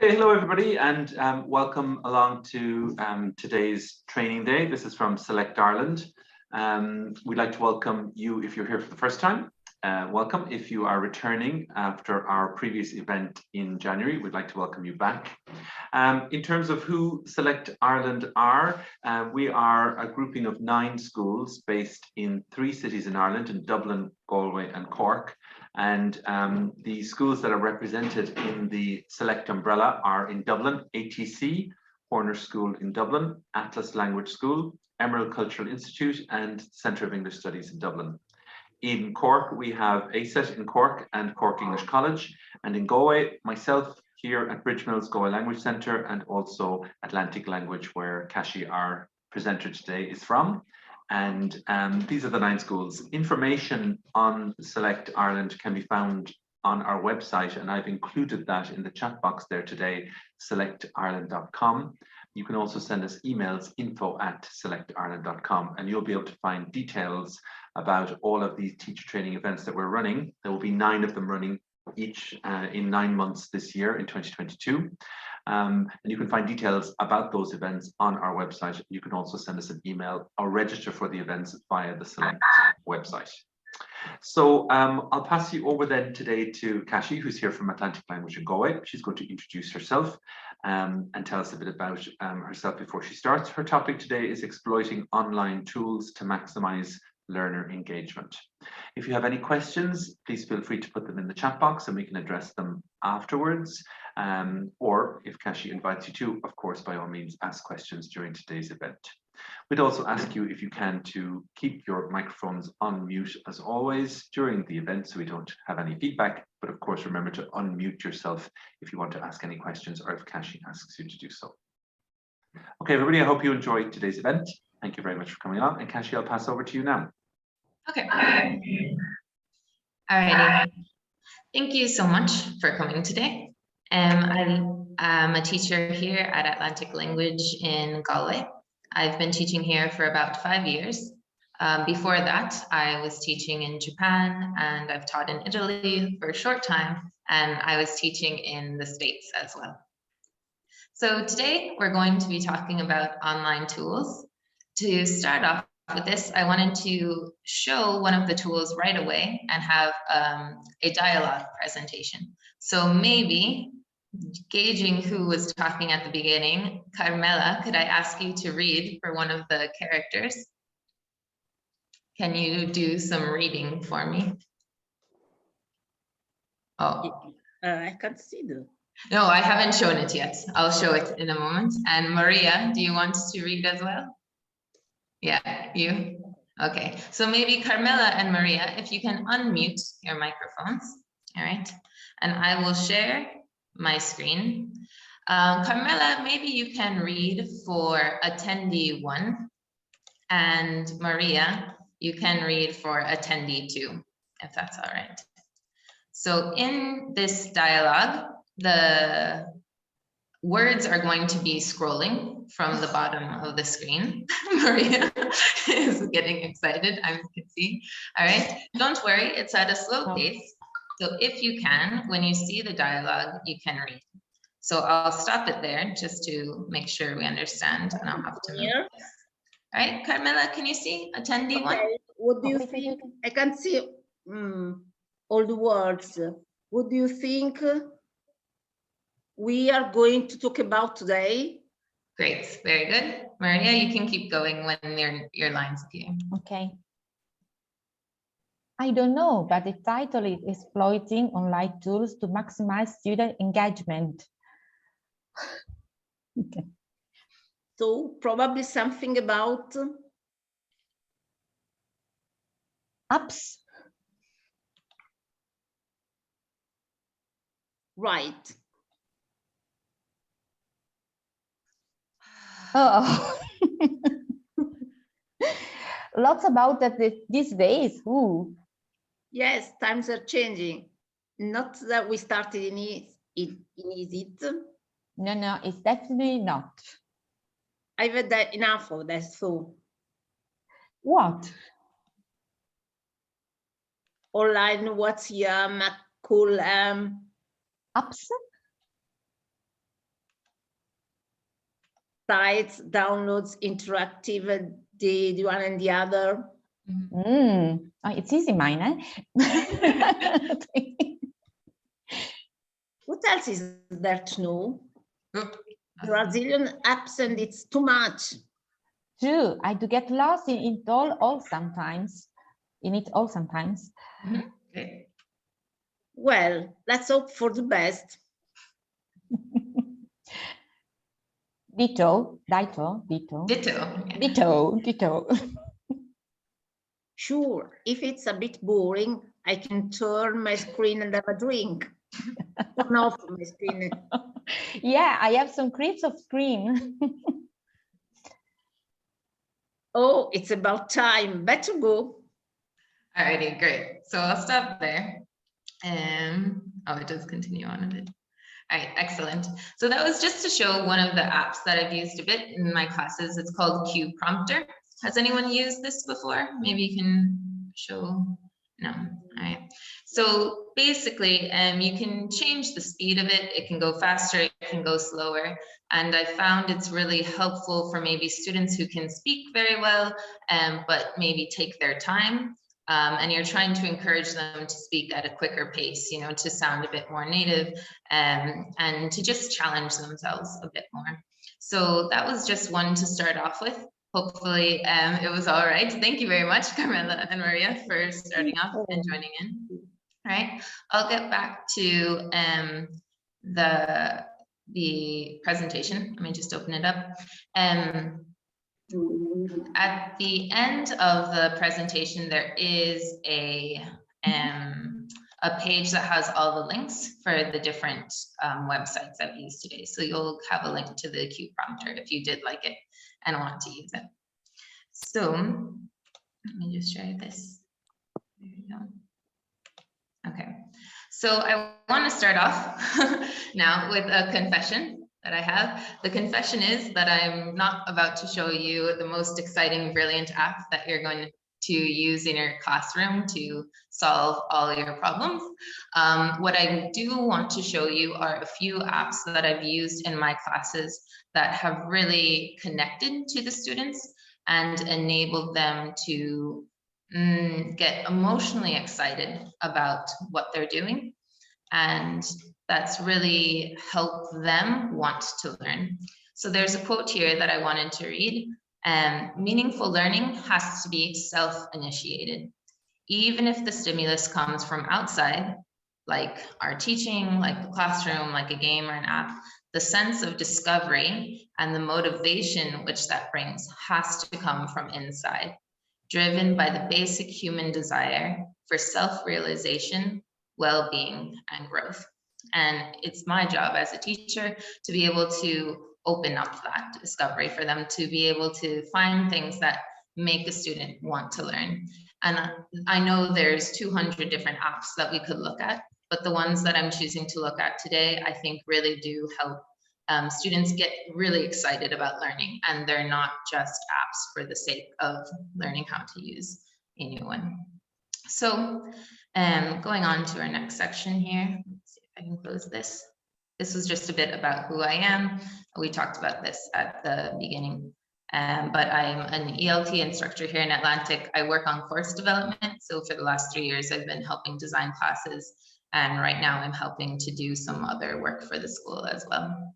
Okay, hello everybody, and welcome along to today's training day. This is from Select Ireland. We'd like to welcome you if you're here for the first time. Welcome if you are returning after our previous event in January. We'd like to welcome you back. In terms of who Select Ireland are, we are a grouping of 9 schools based in 3 cities in Ireland, in Dublin, Galway and Cork. And the schools that are represented in the Select umbrella are in Dublin, ATC, Horner School in Dublin, Atlas Language School, Emerald Cultural Institute and Centre of English Studies in Dublin. In Cork, we have ACET in Cork and Cork English College. And in Galway, myself here at Bridgemills Galway Language Centre and also Atlantic Language, where Kashi, our presenter today, is from. And these are the 9 schools. Information on Select Ireland can be found on our website, and I've included that in the chat box there today, selectireland.com. You can also send us emails, info@selectireland.com, and you'll be able to find details about all of these teacher training events that we're running. There will be 9 of them running each in 9 months this year in 2022. And you can find details about those events on our website. You can also send us an email or register for the events via the Select website. So I'll pass you over then today to Kashi, who's here from Atlantic Language in Galway. She's going to introduce herself and tell us a bit about herself before she starts. Her topic today is exploiting online tools to maximize learner engagement. If you have any questions, please feel free to put them in the chat box and we can address them afterwards. Or if Kashi invites you to, of course, by all means, ask questions during today's event. We'd also ask you, if you can, to keep your microphones on mute as always during the event so we don't have any feedback. But of course, remember to unmute yourself if you want to ask any questions or if Kashi asks you to do so. Okay, everybody, I hope you enjoyed today's event. Thank you very much for coming on. And Kashi, I'll pass over to you now. Okay. All righty. Thank you so much for coming today. I'm a teacher here at Atlantic Language in Galway. I've been teaching here for about 5 years. Before that, I was teaching in Japan and I've taught in Italy for a short time, and I was teaching in the States as well. So today we're going to be talking about online tools. To start off with this, I wanted to show one of the tools right away and have a dialogue presentation. So maybe, gauging who was talking at the beginning, Carmela, could I ask you to read for one of the characters? Can you do some reading for me? Oh. I can't see them. No, I haven't shown it yet. I'll show it in a moment. And Maria, do you want to read as well? Yeah, you? Okay, so maybe Carmela and Maria, if you can unmute your microphones, all right? And I will share my screen. Carmela, maybe you can read for attendee 1, and Maria, you can read for attendee 2, if that's all right. So in this dialogue, the words are going to be scrolling from the bottom of the screen. Maria is getting excited, I can see. All right, don't worry, it's at a slow pace. So if you can, when you see the dialogue, you can read. So I'll stop it there just to make sure we understand, and I'll have to move. All right, Carmela, can you see attendee 1? What do you think? I can't see all the words. What do you think we are going to talk about today? Great, very good. Maria, you can keep going when your line's appear. Okay. I don't know, but the title is Exploiting Online Tools to Maximize Student Engagement. Okay. So probably something about apps. Right. Oh. Lots about that these days. Ooh. Yes, times are changing. Not that we started in it. No, it's definitely not. I've had that enough of that. So what? Online, what's cool apps? sites, downloads, interactive, the one and the other. Oh, it's easy, mine, eh? What else is there to know? Oop. There are zillion apps and it's too much. True, I do get lost in it all sometimes. Okay. Well, let's hope for the best. Ditto. Sure, if it's a bit boring, I can turn my screen and have a drink. Turn off my screen. Yeah, I have some creeps of screen. Oh, it's about time. Better go. Alrighty, great. So I'll stop there. Oh, it does continue on a bit. All right, excellent. So that was just to show one of the apps that I've used a bit in my classes. It's called Q Prompter. Has anyone used this before? Maybe you can show. No. All right. So basically, you can change the speed of it. It can go faster, it can go slower. And I found it's really helpful for maybe students who can speak very well, but maybe take their time. And you're trying to encourage them to speak at a quicker pace, you know, to sound a bit more native, and to just challenge themselves a bit more. So that was just one to start off with. Hopefully it was all right. Thank you very much, Carmela and Maria, for starting off and joining in. All right, I'll get back to the presentation. Let me just open it up. At the end of the presentation, there is a page that has all the links for the different websites I've used today. So you'll have a link to the Q Prompter if you did like it and want to use it. So let me just try this. There we go. Okay, so I want to start off now with a confession that I have. The confession is that I'm not about to show you the most exciting, brilliant app that you're going to use in your classroom to solve all your problems. What I do want to show you are a few apps that I've used in my classes that have really connected to the students and enabled them to get emotionally excited about what they're doing. And that's really helped them want to learn. So there's a quote here that I wanted to read. Meaningful learning has to be self-initiated. Even if the stimulus comes from outside, like our teaching, like the classroom, like a game or an app, the sense of discovery and the motivation which that brings has to come from inside, driven by the basic human desire for self-realization, well-being, and growth. And it's my job as a teacher to be able to open up that discovery for them, to be able to find things that make a student want to learn. And I know there's 200 different apps that we could look at, but the ones that I'm choosing to look at today, I think really do help students get really excited about learning, and they're not just apps for the sake of learning how to use a new one. So going on to our next section here, let's see if I can close this. This was just a bit about who I am. We talked about this at the beginning, but I'm an ELT instructor here in Atlantic. I work on course development. So for the last 3 years, I've been helping design classes. And right now I'm helping to do some other work for the school as well.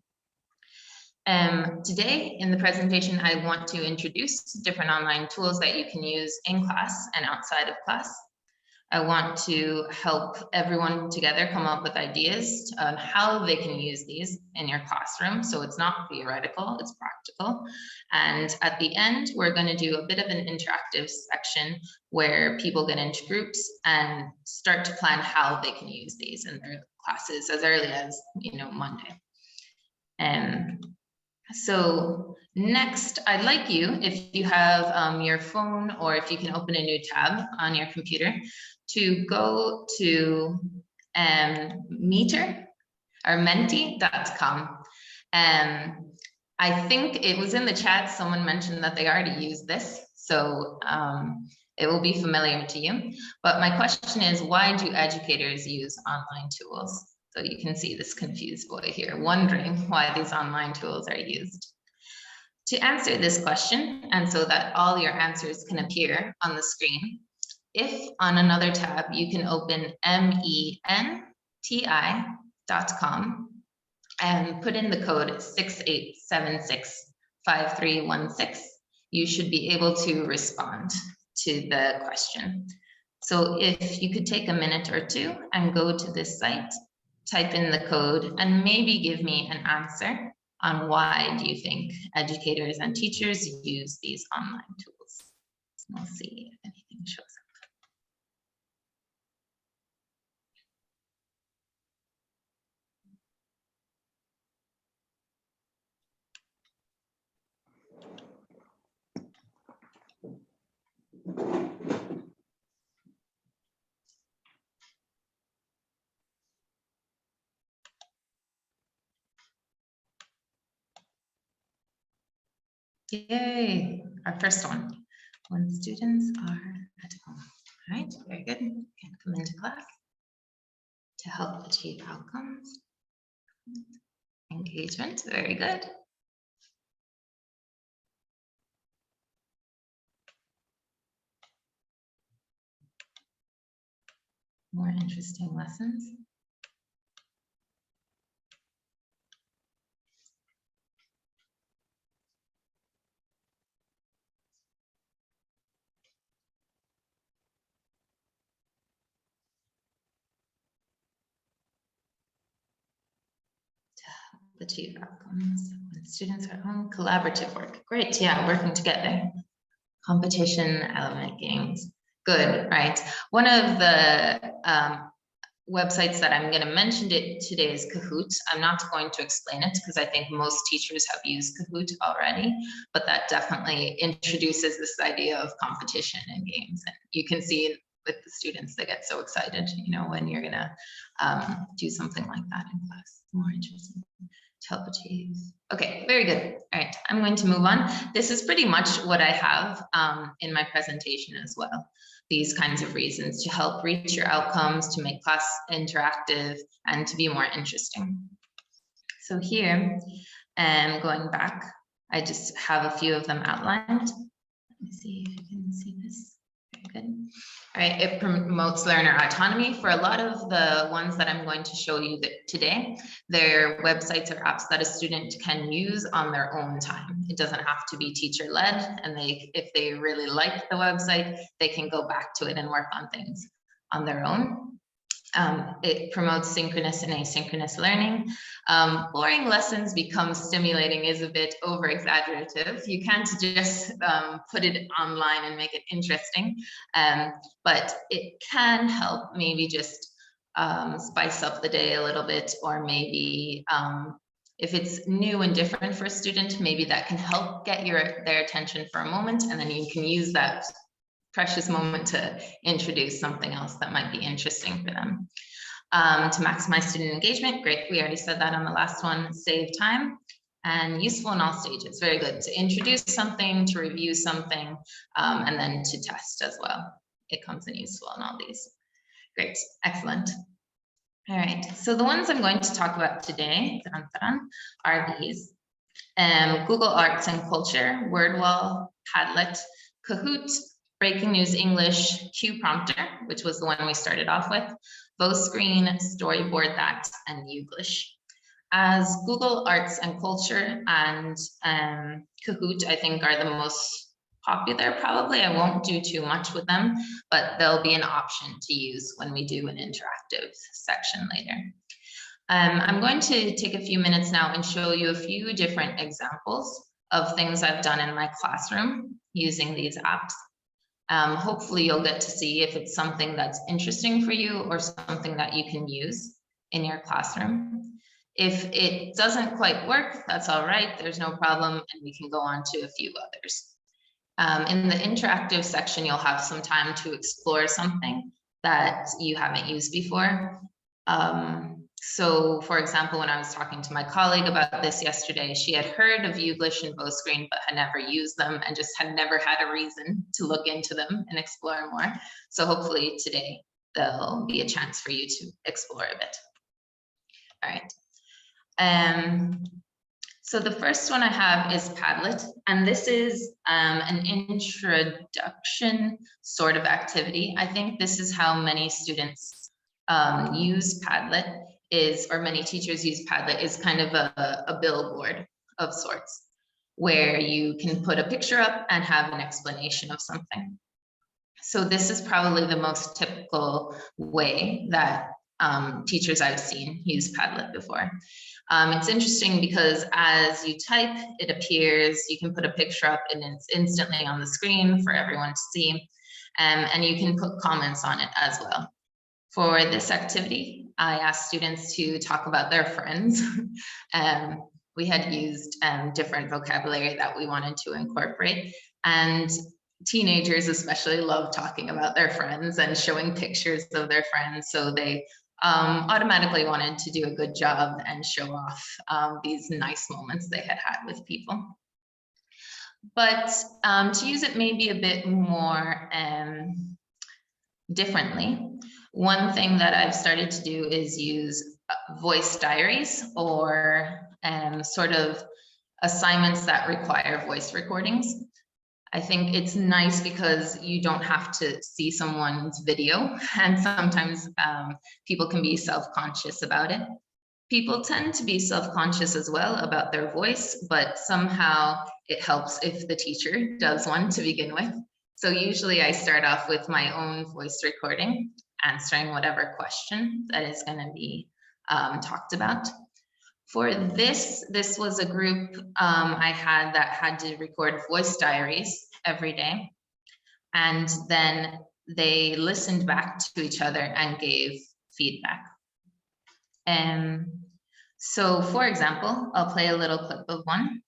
Today in the presentation, I want to introduce different online tools that you can use in class and outside of class. I want to help everyone together come up with ideas on how they can use these in your classroom. So it's not theoretical, it's practical. And at the end, we're going to do a bit of an interactive section where people get into groups and start to plan how they can use these in their classes as early as, Monday. So next, I'd like you, if you have your phone or if you can open a new tab on your computer, to go to menti.com. I think it was in the chat, someone mentioned that they already used this, so it will be familiar to you. But my question is, why do educators use online tools? So you can see this confused boy here wondering why these online tools are used. To answer this question, and so that all your answers can appear on the screen, if on another tab you can open menti.com and put in the code 68765316, you should be able to respond to the question. So if you could take a minute or two and go to this site, type in the code, and maybe give me an answer on why do you think educators and teachers use these online tools. We'll see if anything shows up. Yay, our first one. When students are at home. All right, very good. Can come into class to help achieve outcomes. Engagement, very good. More interesting lessons. Achieve outcomes when students are at home. Collaborative work. Great, yeah, working together. Competition, element games. Good, right. One of the websites that I'm going to mention today is Kahoot. I'm not going to explain it because I think most teachers have used Kahoot already, but that definitely introduces this idea of competition and games. And you can see with the students, they get so excited, you know, when you're going to do something like that in class. More interesting. To help achieve. Okay, very good. All right, I'm going to move on. This is pretty much what I have in my presentation as well. These kinds of reasons to help reach your outcomes, to make class interactive, and to be more interesting. So here, going back, I just have a few of them outlined. Let me see if you can see this. Very good. All right, it promotes learner autonomy. For a lot of the ones that I'm going to show you today, they're websites or apps that a student can use on their own time. It doesn't have to be teacher-led, and if they really like the website, they can go back to it and work on things on their own. It promotes synchronous and asynchronous learning. Boring lessons become stimulating is a bit over-exaggerative. You can't just put it online and make it interesting, but it can help maybe just spice up the day a little bit, or maybe if it's new and different for a student, maybe that can help get their attention for a moment, and then you can use that precious moment to introduce something else that might be interesting for them. To maximize student engagement, great, we already said that on the last one. Save time, and useful in all stages, very good. To introduce something, to review something, and then to test as well. It comes in useful in all these. Great, excellent. All right, so the ones I'm going to talk about today are these. Google Arts and Culture, WordWall, Padlet, Kahoot, Breaking News English, Q Prompter, which was the one we started off with, VoScreen, Storyboard That, and Youglish. As Google Arts and Culture and Kahoot, I think, are the most popular, probably. I won't do too much with them, but they'll be an option to use when we do an interactive section later. I'm going to take a few minutes now and show you a few different examples of things I've done in my classroom using these apps. Hopefully you'll get to see if it's something that's interesting for you or something that you can use in your classroom. If it doesn't quite work, that's all right, there's no problem, and we can go on to a few others. In the interactive section, you'll have some time to explore something that you haven't used before. So for example, when I was talking to my colleague about this yesterday, she had heard of Youglish and VoScreen, but had never used them and just had never had a reason to look into them and explore more. So hopefully today there'll be a chance for you to explore a bit. All right. So the first one I have is Padlet, and this is an introduction sort of activity. I think this is how many students use Padlet or many teachers use Padlet, is kind of a billboard of sorts, where you can put a picture up and have an explanation of something. So this is probably the most typical way that teachers I've seen use Padlet before. It's interesting because as you type, it appears, you can put a picture up and it's instantly on the screen for everyone to see. And you can put comments on it as well. For this activity, I asked students to talk about their friends. We had used different vocabulary that we wanted to incorporate. And teenagers especially love talking about their friends and showing pictures of their friends. So they automatically wanted to do a good job and show off these nice moments they had had with people. But to use it maybe a bit more differently, one thing that I've started to do is use voice diaries or sort of assignments that require voice recordings. I think it's nice because you don't have to see someone's video, and sometimes people can be self-conscious about it. People tend to be self-conscious as well about their voice, but somehow it helps if the teacher does one to begin with. So usually I start off with my own voice recording, answering whatever question that is going to be talked about. For this was a group I had that had to record voice diaries every day. And then they listened back to each other and gave feedback. So for example, I'll play a little clip of one.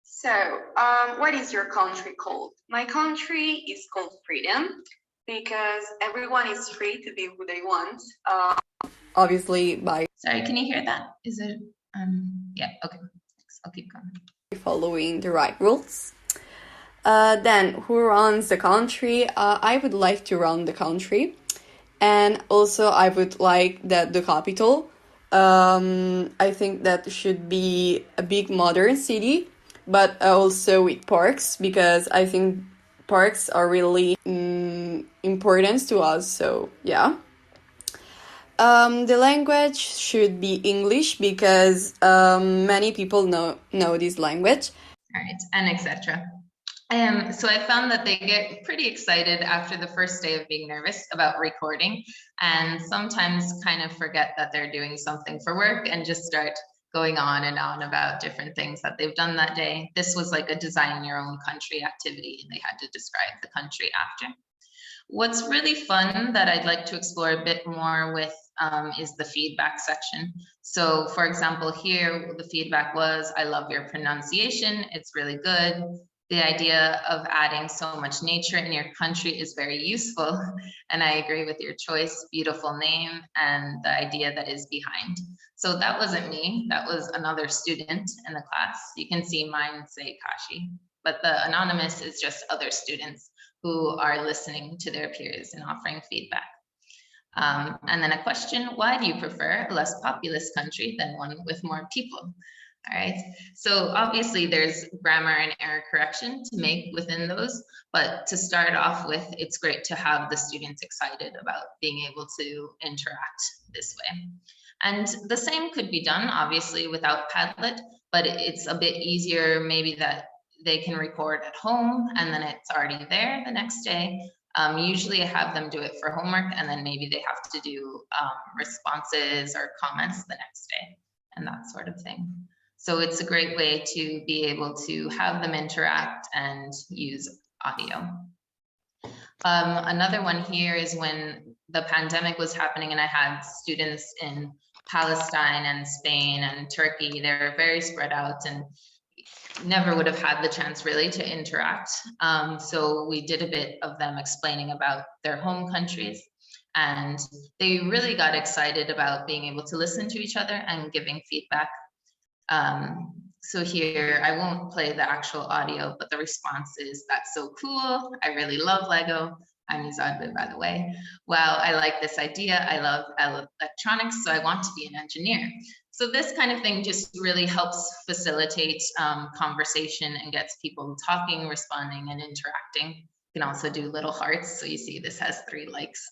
So, what is your country called? My country is called freedom because everyone is free to be who they want. Obviously, by Sorry, can you hear that? Is it? Yeah, okay. I'll keep going. Following the right rules. Then, who runs the country? I would like to run the country. And also, I would like that the capital. I think that should be a big modern city, but also with parks, because I think parks are really important to us. So, yeah. The language should be English because many people know this language. All right, and etc. So I found that they get pretty excited after the first day of being nervous about recording, and sometimes kind of forget that they're doing something for work and just start going on and on about different things that they've done that day. This was like a design your own country activity, and they had to describe the country after. What's really fun that I'd like to explore a bit more with is the feedback section. So for example, here the feedback was, I love your pronunciation, it's really good. The idea of adding so much nature in your country is very useful. And I agree with your choice, beautiful name, and the idea that is behind. So that wasn't me, that was another student in the class. You can see mine say Kashi, but the anonymous is just other students who are listening to their peers and offering feedback. And then a question, why do you prefer a less populous country than one with more people? All right, so obviously there's grammar and error correction to make within those, but to start off with, it's great to have the students excited about being able to interact this way. And the same could be done obviously without Padlet, but it's a bit easier maybe that they can record at home and then it's already there the next day. Usually I have them do it for homework and then maybe they have to do responses or comments the next day and that sort of thing. So it's a great way to be able to have them interact and use audio. Another one here is when the pandemic was happening and I had students in Palestine and Spain and Turkey. They're very spread out and never would have had the chance really to interact. So we did a bit of them explaining about their home countries, and they really got excited about being able to listen to each other and giving feedback. So here, I won't play the actual audio, but the response is, that's so cool. I really love Lego. Anizadbe, by the way. Well, I like this idea. I love electronics, so I want to be an engineer. So this kind of thing just really helps facilitate conversation and gets people talking, responding, and interacting. You can also do little hearts. So you see this has 3 likes.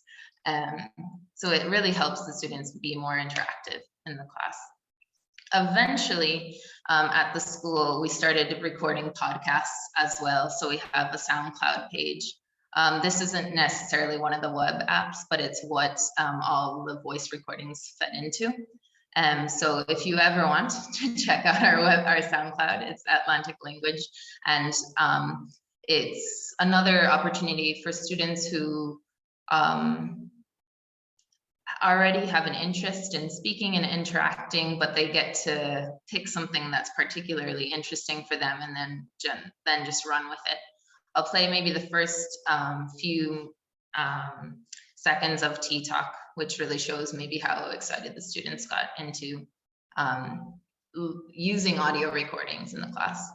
So it really helps the students be more interactive in the class. Eventually, at the school, we started recording podcasts as well. So we have a SoundCloud page. This isn't necessarily one of the web apps, but it's what all the voice recordings fed into. So if you ever want to check out our SoundCloud, it's Atlantic Language, and it's another opportunity for students who already have an interest in speaking and interacting, but they get to pick something that's particularly interesting for them and then just run with it. I'll play maybe the first few seconds of Tea Talk, which really shows maybe how excited the students got into using audio recordings in the class.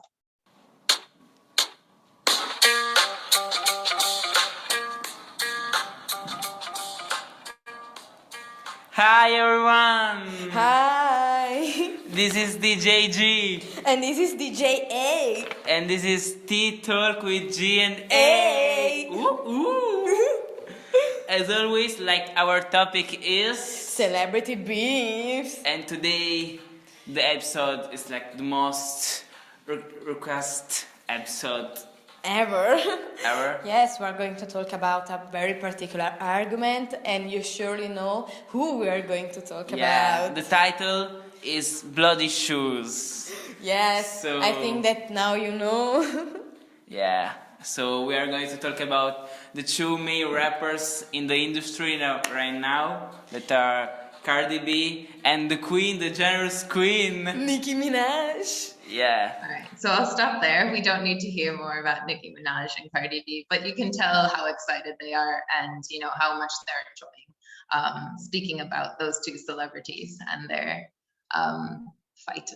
Hi everyone! Hi! This is DJ G. And this is DJ A. And this is Tea Talk with G and A. A. Ooh, ooh. As always, like our topic is Celebrity Beefs. And today the episode is like the most request episode Ever. Yes, we're going to talk about a very particular argument, and you surely know who we are going to talk about. The title is Bloody Shoes. Yes, So, I think that now you know. Yeah, so we are going to talk about the 2 main rappers in the industry right now, that are Cardi B and the queen, the generous queen, Nicki Minaj. Yeah. All right, so I'll stop there. We don't need to hear more about Nicki Minaj and Cardi B, but you can tell how excited they are and how much they're enjoying speaking about those 2 celebrities and their fight.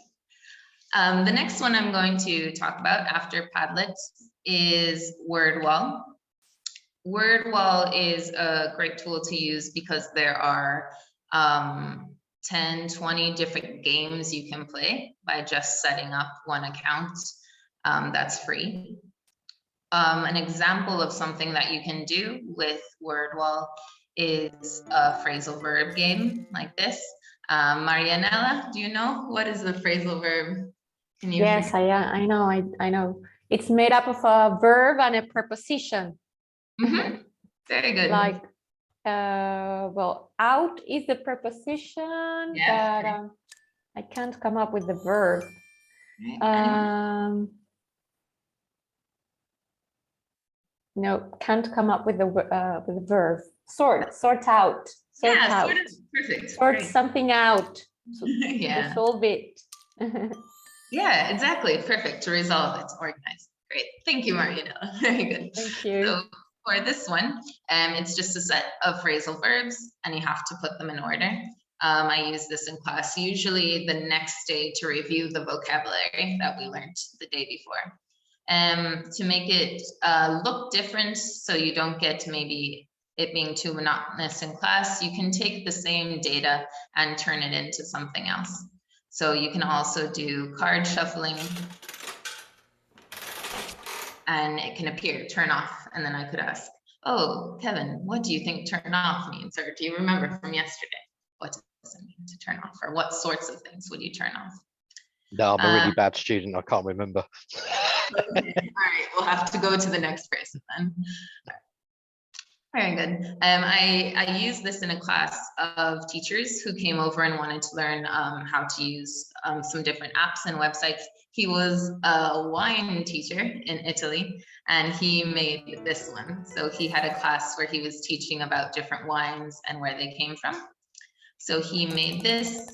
The next one I'm going to talk about after Padlet is WordWall. WordWall is a great tool to use because there are 10, 20 different games you can play by just setting up one account. That's free. An example of something that you can do with WordWall is a phrasal verb game like this. Marianella, do you know what is a phrasal verb? Yes, I know. I know. It's made up of a verb and a preposition. Mm-hmm. Very good. Like, well, out is the preposition, Yeah, but I can't come up with the verb. No, can't come up with the verb. Sort out. Sort out. Sort is perfect. Sort Great. something out. Yeah. To solve it. Yeah, exactly. Perfect. To resolve it. Organize. Great. Thank you, Marianella. Very good. Thank you. So for this one, it's just a set of phrasal verbs and you have to put them in order. I use this in class usually the next day to review the vocabulary that we learned the day before. To make it look different so you don't get maybe it being too monotonous in class, you can take the same data and turn it into something else. So you can also do card shuffling and it can appear turn off, and then I could ask, oh, Kevin, what do you think turn off means? Or do you remember from yesterday? What does it mean to turn off? Or what sorts of things would you turn off? No, I'm a really bad student. I can't remember. Okay. All right, we'll have to go to the next person then. Very good. I used this in a class of teachers who came over and wanted to learn how to use some different apps and websites. He was a wine teacher in Italy and he made this one. So he had a class where he was teaching about different wines and where they came from. So he made this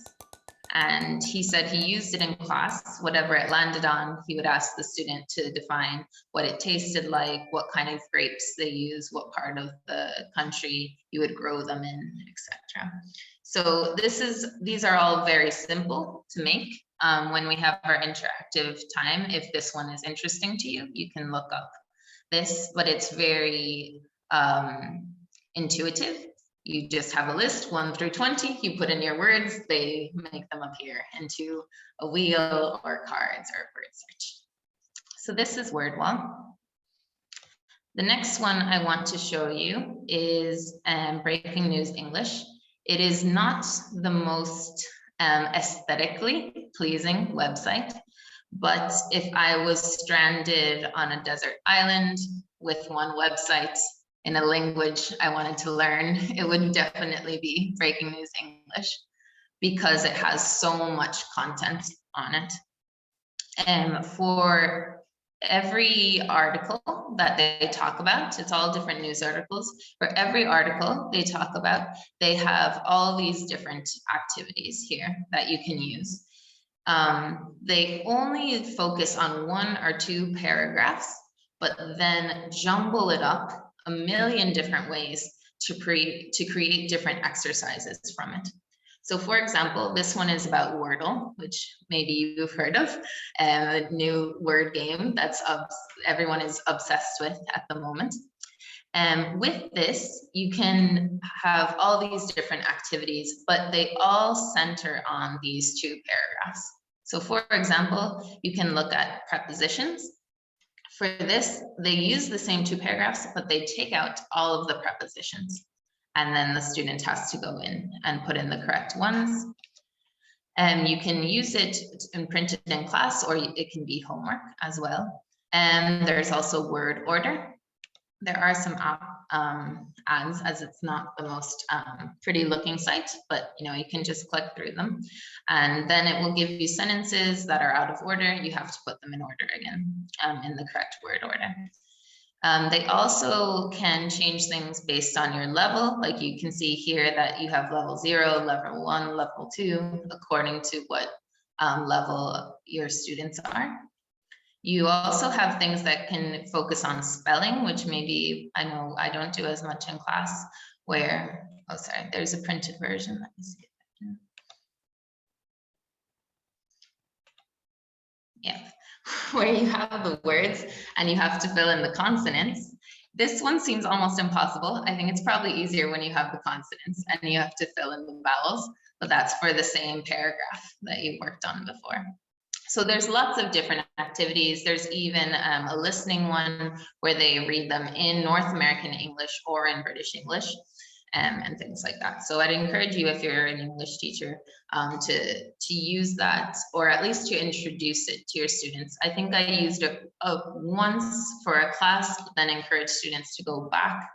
and he said he used it in class. Whatever it landed on, he would ask the student to define what it tasted like, what kind of grapes they use, what part of the country you would grow them in, etc. So these are all very simple to make. When we have our interactive time, if this one is interesting to you, you can look up this, but it's very intuitive. You just have a list 1 through 20, you put in your words, they make them appear into a wheel or cards or word search. So this is word wall. The next one I want to show you is Breaking News English. It is not the most aesthetically pleasing website, but if I was stranded on a desert island with one website in a language I wanted to learn, it would definitely be Breaking News English because it has so much content on it. And for every article that they talk about, it's all different news articles. For every article they talk about, they have all these different activities here that you can use. They only focus on 1 or 2 paragraphs, but then jumble it up a million different ways to create different exercises from it. So for example, this one is about Wordle, which maybe you've heard of, a new word game that's everyone is obsessed with at the moment. And with this, you can have all these different activities, but they all center on these 2 paragraphs. So for example, you can look at prepositions. For this, they use the same 2 paragraphs, but they take out all of the prepositions. And then the student has to go in and put in the correct ones. And you can use it and print it in class, or it can be homework as well. And there's also word order. There are some ads, as it's not the most pretty looking site, but you can just click through them. And then it will give you sentences that are out of order. You have to put them in order again, in the correct word order. They also can change things based on your level. Like you can see here that you have level 0, level 1, level 2, according to what level your students are. You also have things that can focus on spelling, which maybe I know I don't do as much in class, where, oh, sorry, there's a printed version. Let me see if I can. Yeah. Where you have the words and you have to fill in the consonants. This one seems almost impossible. I think it's probably easier when you have the consonants and you have to fill in the vowels, but that's for the same paragraph that you worked on before. So there's lots of different activities. There's even a listening one where they read them in North American English or in British English. And things like that. So I'd encourage you, if you're an English teacher, to use that, or at least to introduce it to your students. I think I used it once for a class, but then encourage students to go back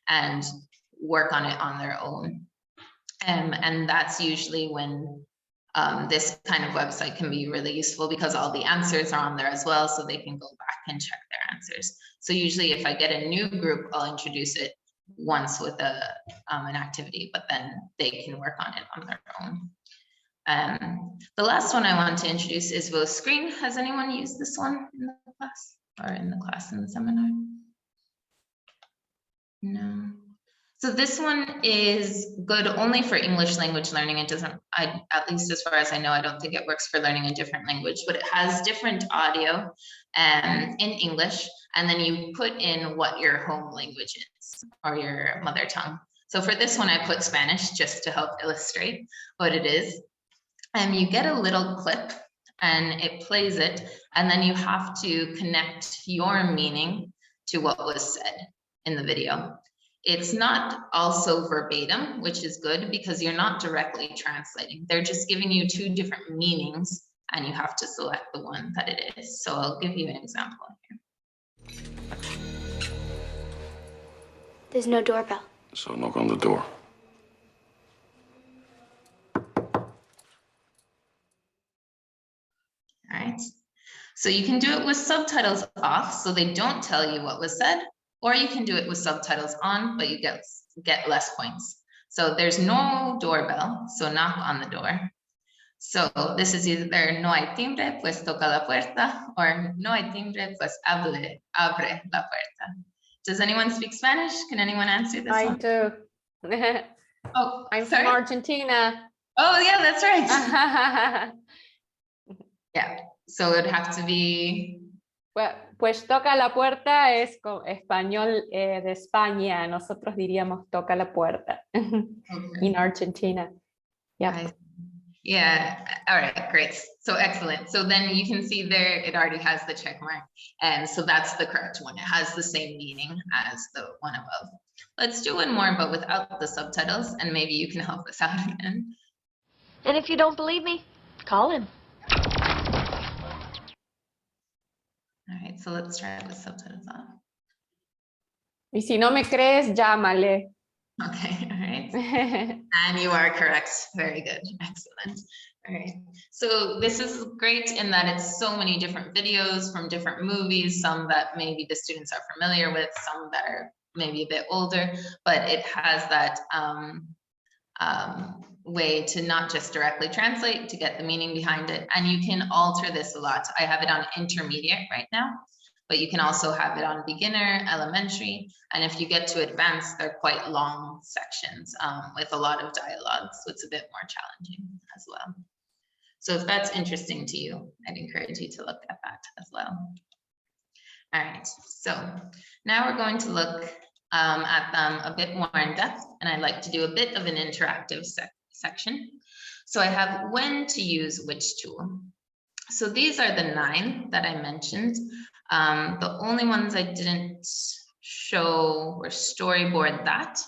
and work on it on their own. And that's usually when this kind of website can be really useful, because all the answers are on there as well, so they can go back and check their answers. So usually if I get a new group, I'll introduce it once with an activity, but then they can work on it on their own. The last one I want to introduce is VoScreen. Has anyone used this one in the class, or in the seminar? No. So this one is good only for English language learning. It doesn't, at least as far as I know, I don't think it works for learning a different language, but it has different audio in English, and then you put in what your home language is, or your mother tongue. So for this one, I put Spanish just to help illustrate what it is. And you get a little clip and it plays it, and then you have to connect your meaning to what was said in the video. It's not also verbatim, which is good because you're not directly translating. They're just giving you 2 different meanings and you have to select the one that it is. So I'll give you an example here. There's no doorbell. So knock on the door. All right. So you can do it with subtitles off, so they don't tell you what was said, or you can do it with subtitles on, but you get less points. So there's no doorbell, so knock on the door. So this is either no hay timbre, pues toca la puerta, or no hay timbre, pues abre la puerta. Does anyone speak Spanish? Can anyone answer this one? I do. Oh, I'm sorry? from Argentina. Oh, yeah, that's right. Yeah, so it'd have to be... Well, Pues toca la puerta es español de España. Nosotros diríamos toca la puerta in Argentina. Yeah. Yeah, all right, great. So excellent. So then you can see there, it already has the check mark. And so that's the correct one. It has the same meaning as the one above. Let's do one more, but without the subtitles, and maybe you can help us out again. And if you don't believe me, call him. All right, so let's try the subtitles on. Y si no me crees, llámale. Okay, all right. And you are correct. Very good. Excellent. All right. So this is great in that it's so many different videos from different movies, some that maybe the students are familiar with, some that are maybe a bit older, but it has that way to not just directly translate, to get the meaning behind it. And you can alter this a lot. I have it on intermediate right now, but you can also have it on beginner, elementary. And if you get to advanced, they're quite long sections with a lot of dialogue. So it's a bit more challenging as well. So if that's interesting to you, I'd encourage you to look at that as well. All right, so now we're going to look at them a bit more in depth, and I'd like to do a bit of an interactive section. So I have when to use which tool. So these are the 9 that I mentioned. The only ones I didn't show were storyboard that,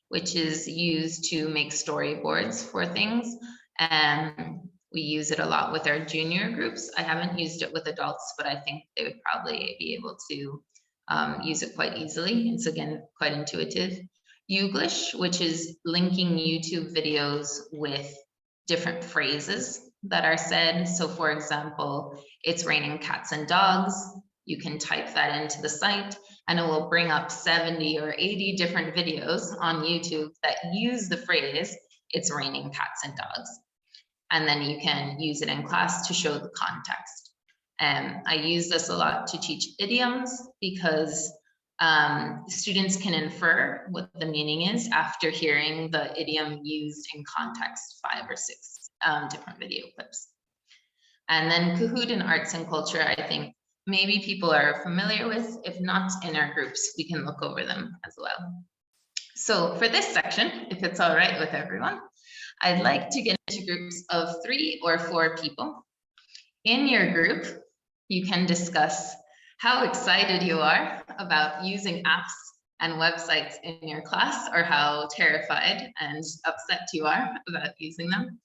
which is used to make storyboards for things. And we use it a lot with our junior groups. I haven't used it with adults, but I think they would probably be able to use it quite easily. It's again, quite intuitive. Youglish, which is linking YouTube videos with different phrases that are said. So for example, it's raining cats and dogs. You can type that into the site and it will bring up 70 or 80 different videos on YouTube that use the phrase, it's raining cats and dogs. And then you can use it in class to show the context. I use this a lot to teach idioms because students can infer what the meaning is after hearing the idiom used in context 5 or 6 different video clips. And then Kahoot and arts and culture, I think maybe people are familiar with. If not, in our groups, we can look over them as well. So for this section, if it's all right with everyone, I'd like to get into groups of 3 or 4 people. In your group, you can discuss how excited you are about using apps and websites in your class, or how terrified and upset you are about using them.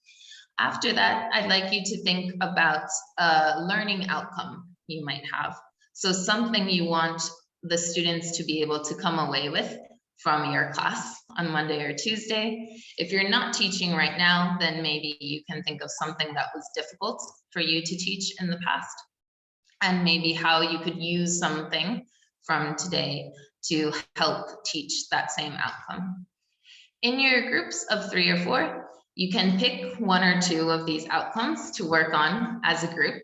After that, I'd like you to think about a learning outcome you might have. So something you want the students to be able to come away with from your class on Monday or Tuesday. If you're not teaching right now, then maybe you can think of something that was difficult for you to teach in the past, and maybe how you could use something from today to help teach that same outcome. In your groups of 3 or 4, you can pick 1 or 2 of these outcomes to work on as a group.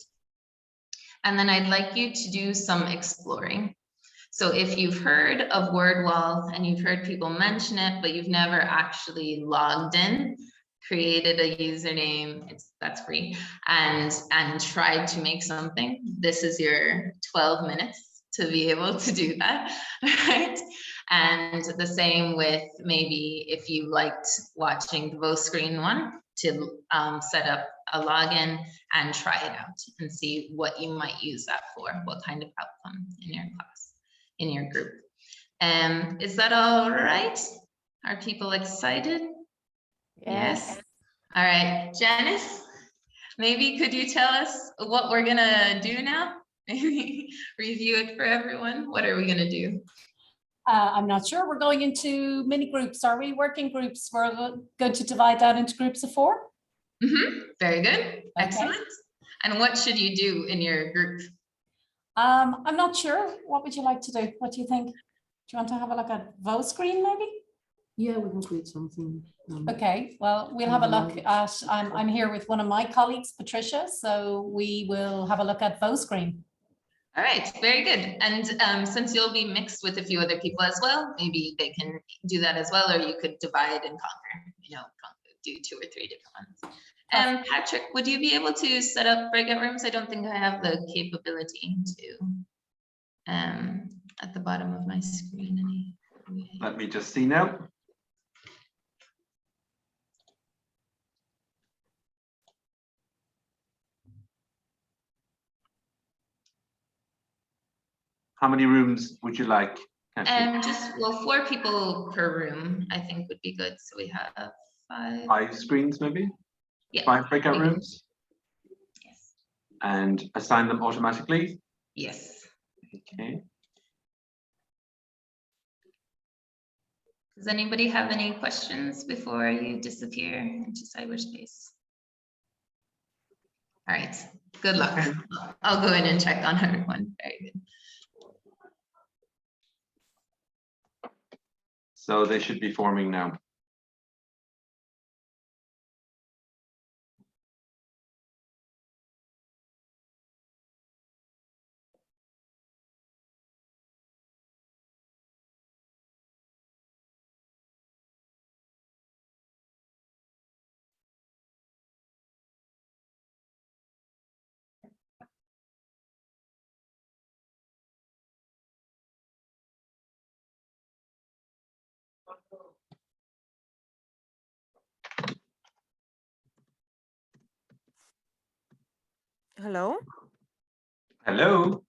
And then I'd like you to do some exploring. So if you've heard of WordWall and you've heard people mention it, but you've never actually logged in, created a username, that's free, and tried to make something, this is your 12 minutes to be able to do that, right? And the same with maybe if you liked watching the VoScreen one, to set up a login and try it out and see what you might use that for, what kind of outcome in your class, in your group. Is that all right? Are people excited? Yes. All right, Janice, maybe could you tell us what we're gonna do now? Maybe review it for everyone. What are we gonna do? I'm not sure. We're going into mini groups. Are we working groups? We're going to divide that into groups of 4. Very good. Excellent. And what should you do in your group? I'm not sure. What would you like to do? What do you think? Do you want to have a look at VoScreen maybe? Yeah, we can create something. Okay, well, we'll have a look at, I'm here with one of my colleagues, Patricia, so we will have a look at VoScreen. All right, very good. And since you'll be mixed with a few other people as well, maybe they can do that as well, or you could divide and conquer, you know, do 2 or 3 different ones. Patrick, would you be able to set up breakout rooms? I don't think I have the capability to. at the bottom of my screen anyway. Let me just see now. How many rooms would you like? Just, well, 4 people per room, I think would be good. So we have 5. 5 screens, maybe? Yeah. 5 breakout rooms? Yes. And assign them automatically? Yes. Okay. Does anybody have any questions before you disappear into cyberspace? All right, good luck. I'll go in and check on everyone. Very good. So they should be forming now. Hello? Hello?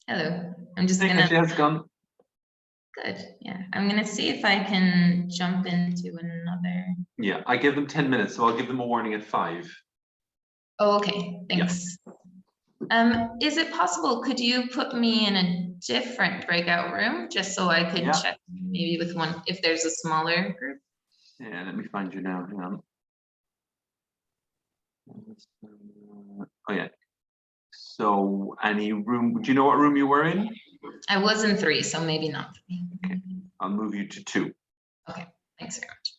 Hello. I'm just Hey, gonna. Kashi, how's it going? Good. Yeah, I'm gonna see if I can jump into another. Yeah, I give them 10 minutes, so I'll give them a warning at 5. Oh, okay. Thanks. Is it possible? Could you put me in a different breakout room just so I could check maybe with one if there's a smaller group? Yeah, let me find you now. Hang on. Oh yeah. So any room, do you know what room you were in? I was in 3, so maybe not 3. Okay. I'll move you to 2. Okay, thanks very much.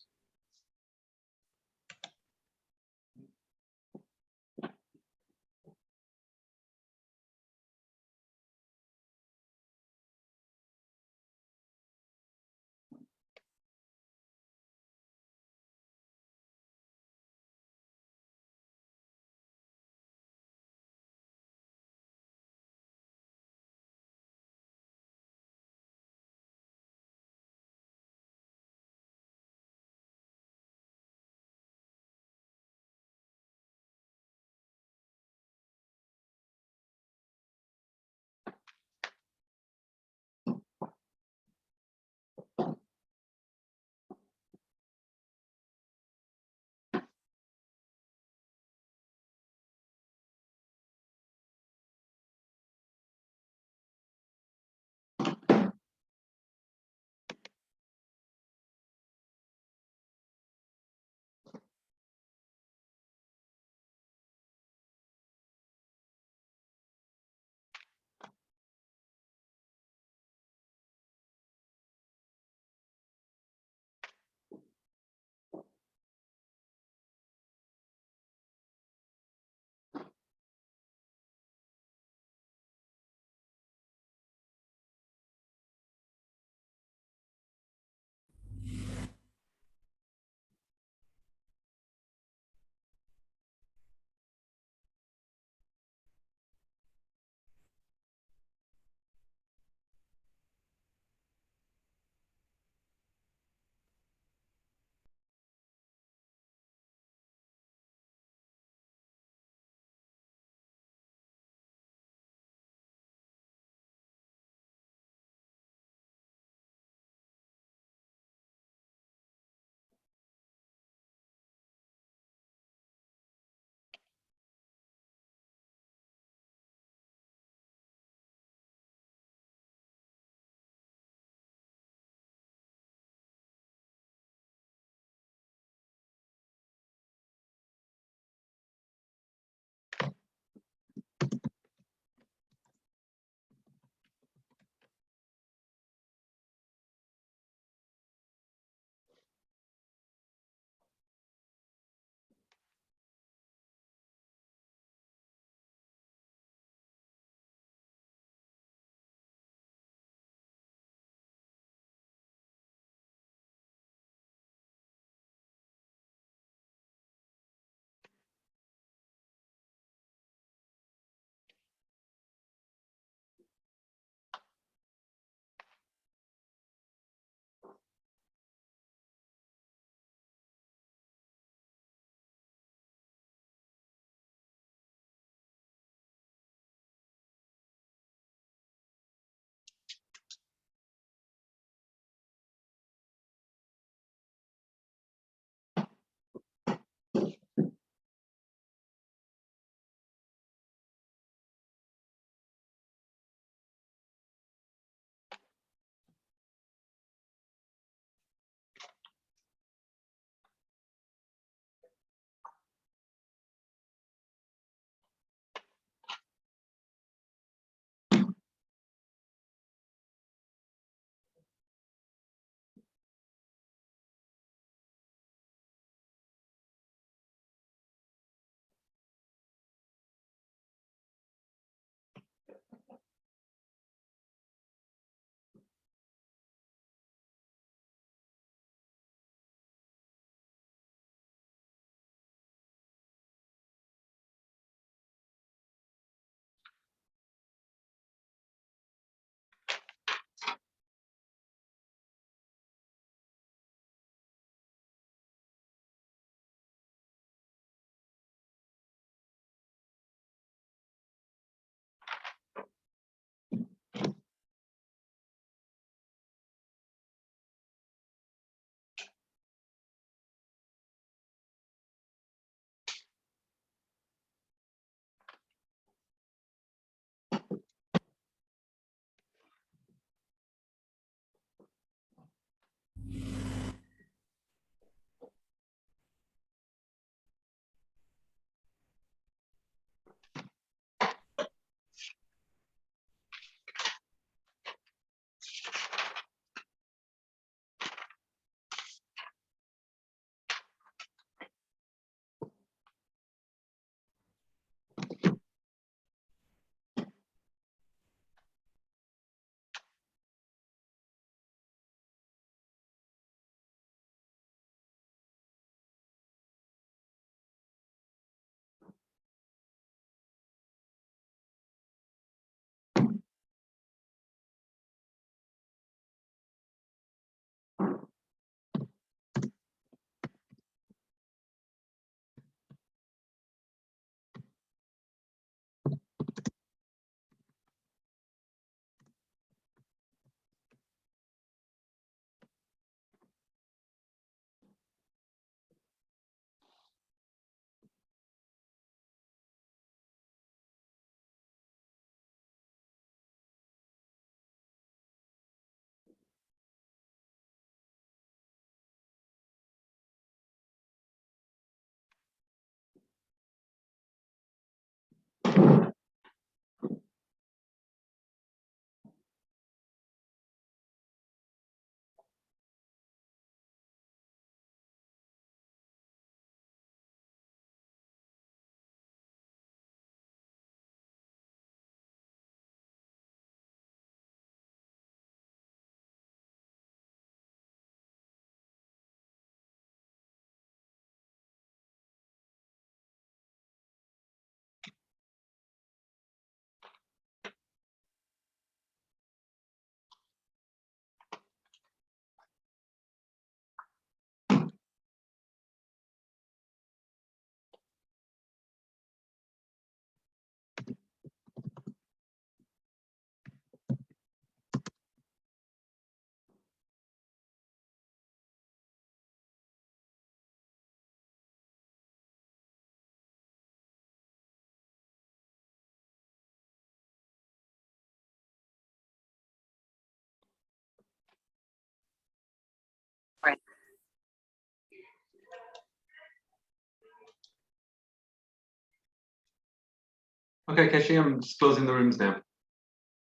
Okay, Kashi, I'm just closing the rooms now.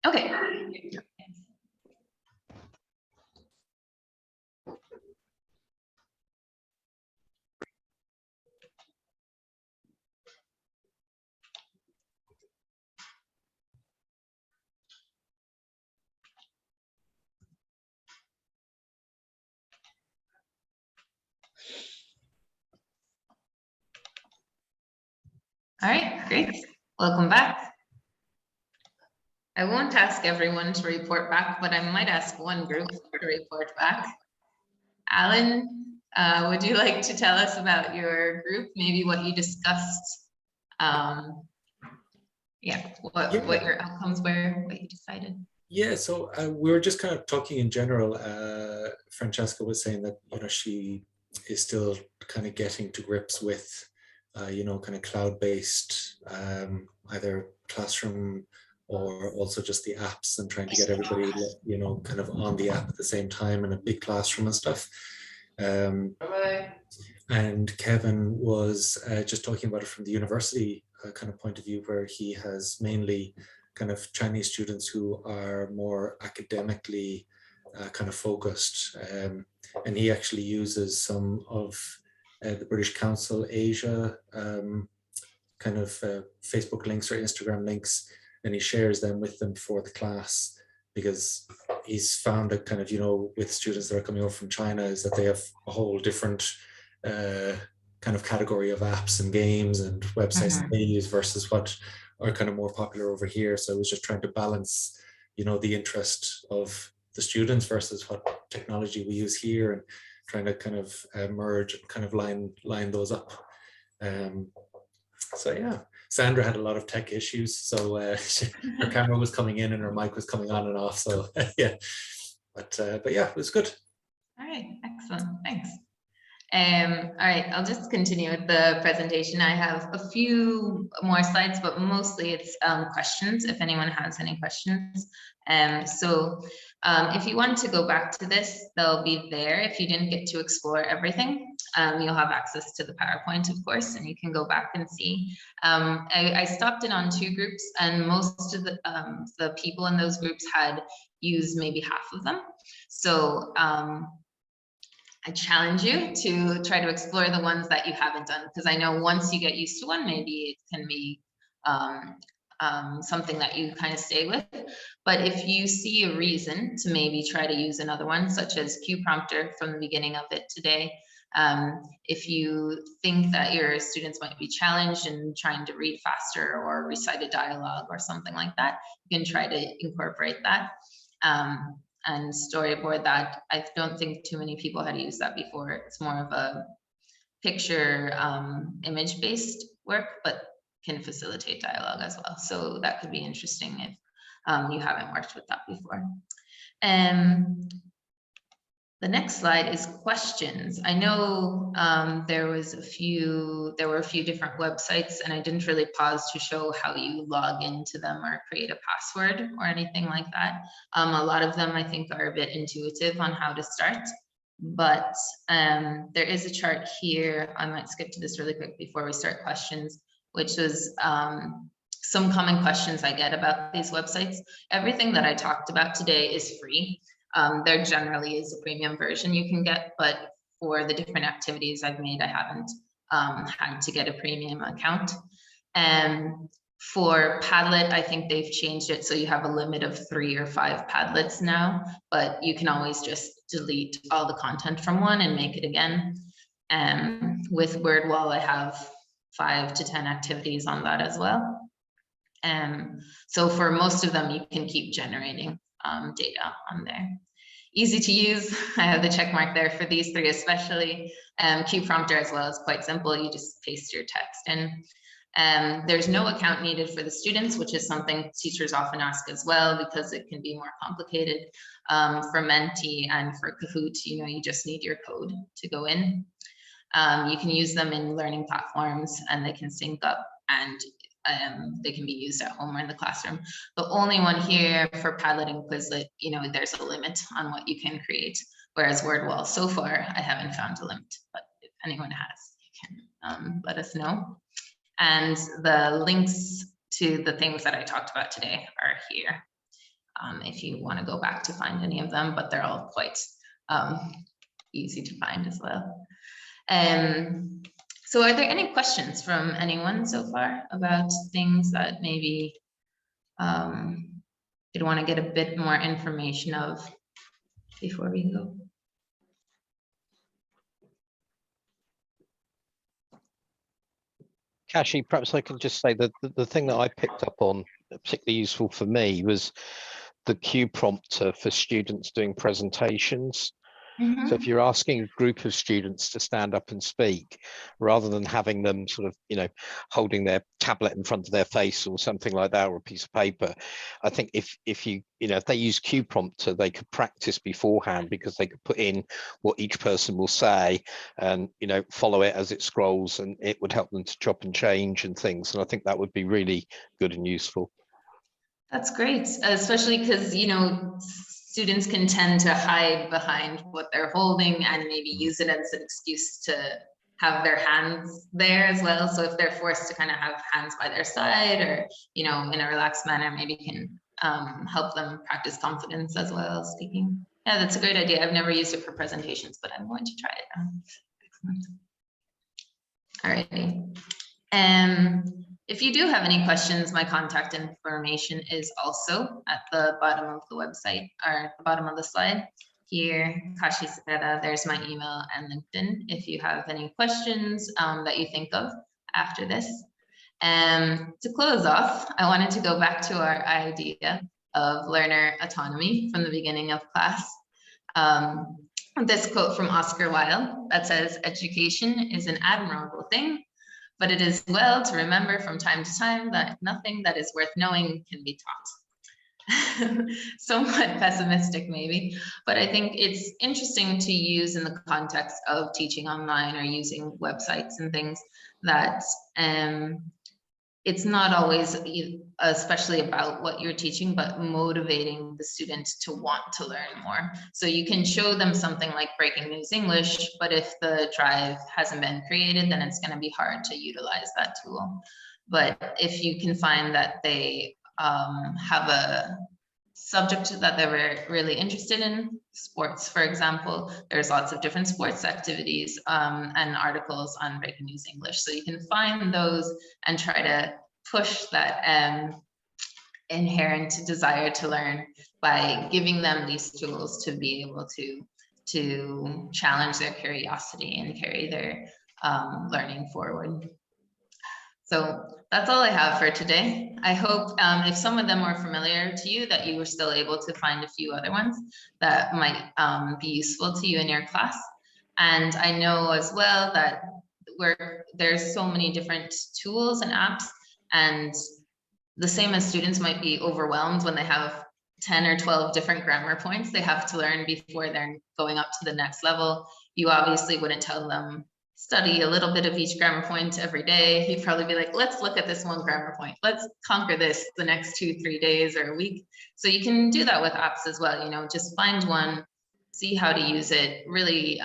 Okay. Yeah. All right, great. Welcome back. I won't ask everyone to report back, but I might ask one group to report back. Alan, would you like to tell us about your group, maybe what you discussed? Yeah, what your outcomes were, what you decided? Yeah, so we were just kind of talking in general. Francesca was saying that, you know, she is still kind of getting to grips with, you know, kind of cloud-based, either classroom or also just the apps, and trying to get everybody, you know, kind of on the app at the same time in a big classroom and stuff. And Kevin was just talking about it from the university kind of point of view, where he has mainly kind of Chinese students who are more academically kind of focused. And he actually uses some of the British Council Asia kind of Facebook links or Instagram links, and he shares them with them for the class, because he's found that kind of, you know, with students that are coming over from China, is that they have a whole different kind of category of apps and games and websites that they use versus what are kind of more popular over here. So I was just trying to balance, you know, the interest of the students versus what technology we use here, and trying to kind of merge and kind of line those up. So yeah, Sandra had a lot of tech issues, so her camera was coming in and her mic was coming on and off. So yeah, but yeah, it was good. All right, excellent, thanks. All right, I'll just continue with the presentation. I have a few more slides, but mostly it's questions, if anyone has any questions. If you want to go back to this, they'll be there. If you didn't get to explore everything, you'll have access to the PowerPoint, of course, and you can go back and see. I stopped in on 2 groups, and most of the people in those groups had used maybe half of them. So I challenge you to try to explore the ones that you haven't done, because I know once you get used to one, maybe it can be something that you kind of stay with. But if you see a reason to maybe try to use another one, such as Q Prompter from the beginning of it today, if you think that your students might be challenged in trying to read faster or recite a dialogue or something like that, you can try to incorporate that. And storyboard that. I don't think too many people had used that before. It's more of a picture image-based work, but can facilitate dialogue as well. So that could be interesting if you haven't worked with that before. The next slide is questions. I know there were a few different websites, and I didn't really pause to show how you log into them or create a password or anything like that. A lot of them I think are a bit intuitive on how to start, but there is a chart here. I might skip to this really quick before we start questions, which was some common questions I get about these websites. Everything that I talked about today is free. There generally is a premium version you can get, but for the different activities I've made, I haven't had to get a premium account. And for Padlet, I think they've changed it so you have a limit of 3 or 5 Padlets now, but you can always just delete all the content from one and make it again. With WordWall, I have 5 to 10 activities on that as well. So for most of them, you can keep generating data on there. Easy to use. I have the check mark there for these 3 especially. Q Prompter as well is quite simple. You just paste your text in. There's no account needed for the students, which is something teachers often ask as well, because it can be more complicated. For Menti and for Kahoot, you know, you just need your code to go in. You can use them in learning platforms, and they can sync up, and they can be used at home or in the classroom. The only one here for Padlet and Quizlet, you know, there's a limit on what you can create, whereas WordWall, so far, I haven't found a limit, but if anyone has, you can let us know. And the links to the things that I talked about today are here. If you want to go back to find any of them, but they're all quite easy to find as well. So are there any questions from anyone so far about things that maybe you'd want to get a bit more information of before we go? Kashi, perhaps I can just say that the thing that I picked up on, particularly useful for me, was the cue prompter for students doing presentations. Mm-hmm. So if you're asking a group of students to stand up and speak, rather than having them sort of, you know, holding their tablet in front of their face or something like that, or a piece of paper, I think if they use cue prompter, they could practice beforehand, because they could put in what each person will say and, you know, follow it as it scrolls, and it would help them to chop and change and things. And I think that would be really good and useful. That's great, especially because, you know, students can tend to hide behind what they're holding and maybe use it as an excuse to have their hands there as well. So if they're forced to kind of have hands by their side, or, you know, in a relaxed manner, maybe can help them practice confidence as well as speaking. Yeah, that's a great idea. I've never used it for presentations, but I'm going to try it. Excellent. All righty. If you do have any questions, my contact information is also at the bottom of the website, or the bottom of the slide. Here, Kashi Cepeda, there's my email and LinkedIn if you have any questions that you think of after this. To close off, I wanted to go back to our idea of learner autonomy from the beginning of class. This quote from Oscar Wilde that says, "Education is an admirable thing, but it is well to remember from time to time that nothing that is worth knowing can be taught." Somewhat pessimistic maybe, but I think it's interesting to use in the context of teaching online or using websites and things, that it's not always especially about what you're teaching, but motivating the student to want to learn more. So you can show them something like Breaking News English, but if the drive hasn't been created, then it's going to be hard to utilize that tool. But if you can find that they have a subject that they were really interested in, sports, for example, there's lots of different sports activities and articles on Breaking News English. So you can find those and try to push that inherent desire to learn by giving them these tools to be able to challenge their curiosity and carry their learning forward. So that's all I have for today. I hope if some of them were familiar to you, that you were still able to find a few other ones that might be useful to you in your class. And I know as well that there's so many different tools and apps, and the same as students might be overwhelmed when they have 10 or 12 different grammar points they have to learn before they're going up to the next level. You obviously wouldn't tell them, study a little bit of each grammar point every day. You'd probably be like, let's look at this one grammar point. Let's conquer this the next 2-3 days or a week. So you can do that with apps as well. You know, just find one, see how to use it, really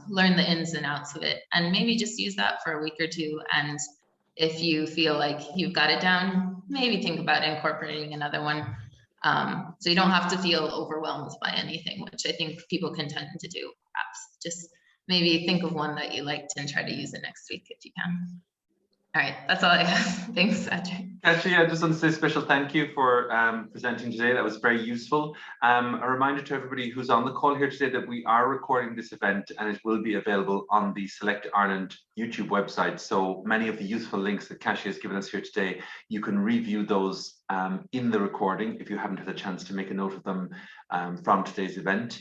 learn the ins and outs of it, and maybe just use that for a week or two. And if you feel like you've got it down, maybe think about incorporating another one. So you don't have to feel overwhelmed by anything, which I think people can tend to do. Perhaps just maybe think of one that you liked and try to use it next week if you can. All right, that's all I have. Thanks, Patrick. Actually, I just want to say a special thank you for presenting today. That was very useful. A reminder to everybody who's on the call here today that we are recording this event, and it will be available on the Select Ireland YouTube website. So many of the useful links that Kashi has given us here today, you can review those in the recording if you haven't had a chance to make a note of them from today's event.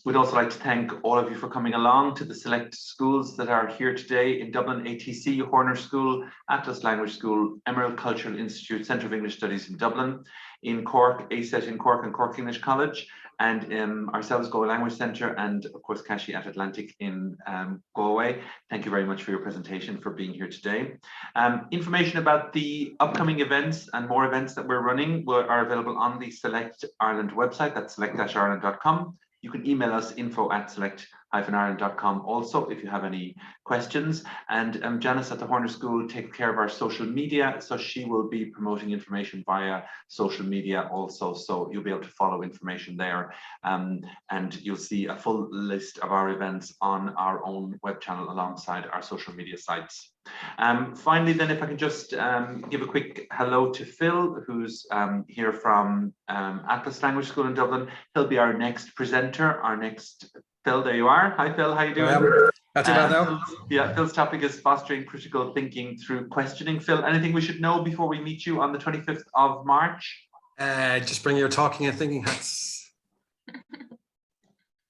We'd also like to thank all of you for coming along to the select schools that are here today in Dublin: ATC, Horner School, Atlas Language School, Emerald Cultural Institute, Centre of English Studies in Dublin, in Cork, ACET in Cork and Cork English College, and ourselves, Galway Language Centre, and of course Kashi at Atlantic in Galway. Thank you very much for your presentation, for being here today. Information about the upcoming events and more events that we're running are available on the Select Ireland website. That's select-ireland.com. You can email us info@select ireland.com also if you have any questions. And Janice at the Horner School takes care of our social media, so she will be promoting information via social media also, so you'll be able to follow information there, and you'll see a full list of our events on our own web channel alongside our social media sites. Finally, then, if I can just give a quick hello to Phil, who's here from Atlas Language School in Dublin. He'll be our next presenter, Phil, there you are. Hi, Phil, how you doing? Not too bad now. Yeah, Phil's topic is fostering critical thinking through questioning. Phil, anything we should know before we meet you on the 25th of March? Just bring your talking and thinking hats.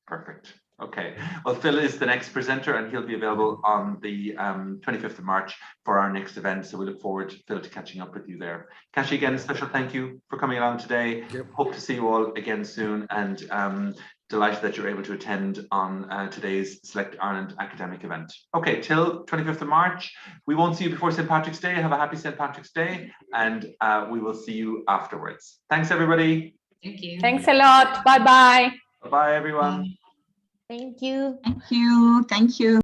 Perfect. Okay. Well, Phil is the next presenter, and he'll be available on the 25th of March for our next event. So we look forward, Phil, to catching up with you there. Kashi, again, a special thank you for coming along today. Hope to see you all again soon, and delighted that you're able to attend on today's Select Ireland academic event. Okay, till 25th of March. We won't see you before St. Patrick's Day. Have a happy St. Patrick's Day, and we will see you afterwards. Thanks, everybody. Thank you. Thanks a lot. Bye-bye. Bye-bye, everyone. Thank you. Thank you. Thank you.